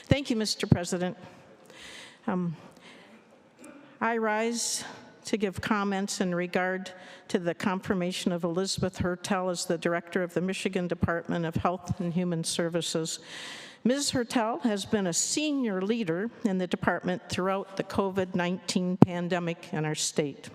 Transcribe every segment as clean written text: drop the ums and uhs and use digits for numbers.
Thank you, Mr. President. I rise to give comments in regard to the confirmation of Elizabeth Hertel as the Director of the Michigan Department of Health and Human Services. Ms. Hertel has been a senior leader in the department throughout the COVID-19 pandemic in our state.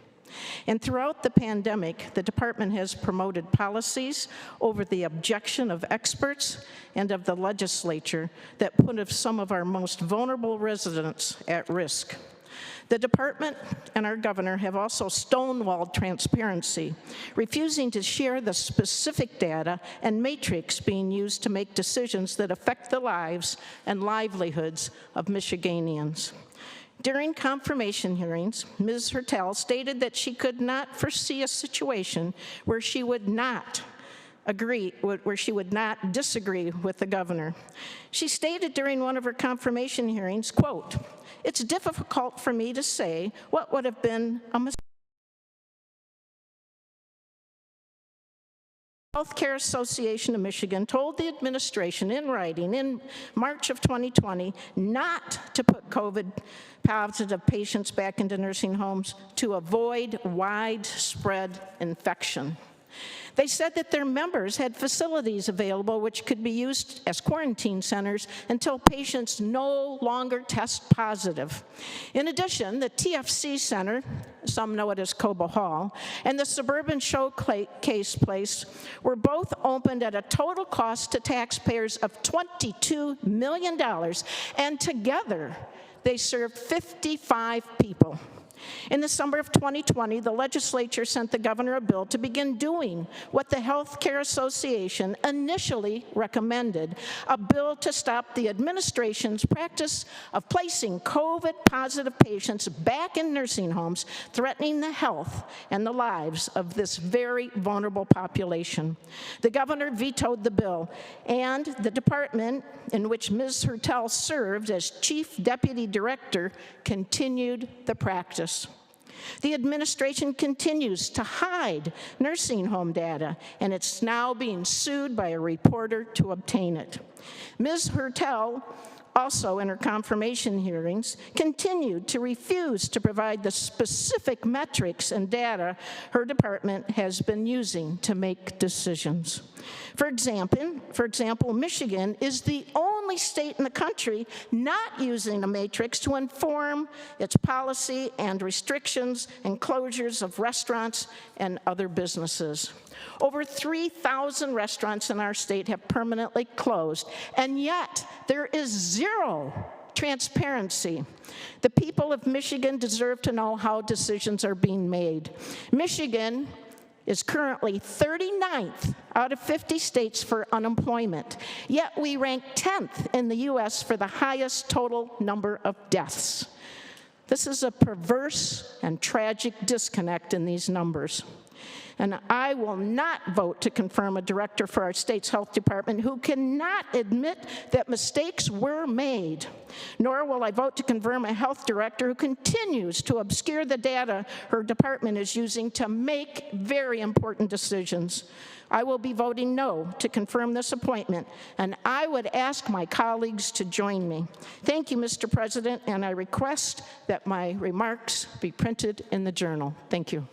And throughout the pandemic, the department has promoted policies over the objection of experts and of the legislature that put some of our most vulnerable residents at risk. The department and our governor have also stonewalled transparency, refusing to share the specific data and matrix being used to make decisions that affect the lives and livelihoods of Michiganians. During confirmation hearings, Ms. Hertel stated that she could not foresee a situation where she would not disagree with the governor. She stated during one of her confirmation hearings, quote, "It's difficult for me to say what would have been a mistake." Healthcare Association of Michigan told the administration in writing in March of 2020 not to put COVID-positive patients back into nursing homes to avoid widespread infection. They said that their members had facilities available which could be used as quarantine centers until patients no longer test positive. In addition, the TFC Center, some know it as Cobo Hall, and the Suburban Showcase Place were both opened at a total cost to taxpayers of $22 million, and together they served 55 people. In the summer of 2020, the legislature sent the governor a bill to begin doing what the Healthcare Association initially recommended, a bill to stop the administration's practice of placing COVID-positive patients back in nursing homes, threatening the health and the lives of this very vulnerable population. The governor vetoed the bill, and the department in which Ms. Hertel served as Chief Deputy Director continued the practice. The administration continues to hide nursing home data, and it's now being sued by a reporter to obtain it. Ms. Hertel also, in her confirmation hearings, continued to refuse to provide the specific metrics and data her department has been using to make decisions. For example, Michigan is the only state in the country not using a matrix to inform its policy and restrictions and closures of restaurants and other businesses. Over 3,000 restaurants in our state have permanently closed, and yet there is zero transparency. The people of Michigan deserve to know how decisions are being made. Michigan is currently 39th out of 50 states for unemployment, yet we rank 10th in the US for the highest total number of deaths. This is a perverse and tragic disconnect in these numbers. And I will not vote to confirm a director for our state's health department who cannot admit that mistakes were made. Nor will I vote to confirm a health director who continues to obscure the data her department is using to make very important decisions. I will be voting no to confirm this appointment, and I would ask my colleagues to join me. Thank you, Mr. President, and I request that my remarks be printed in the Journal. Thank you.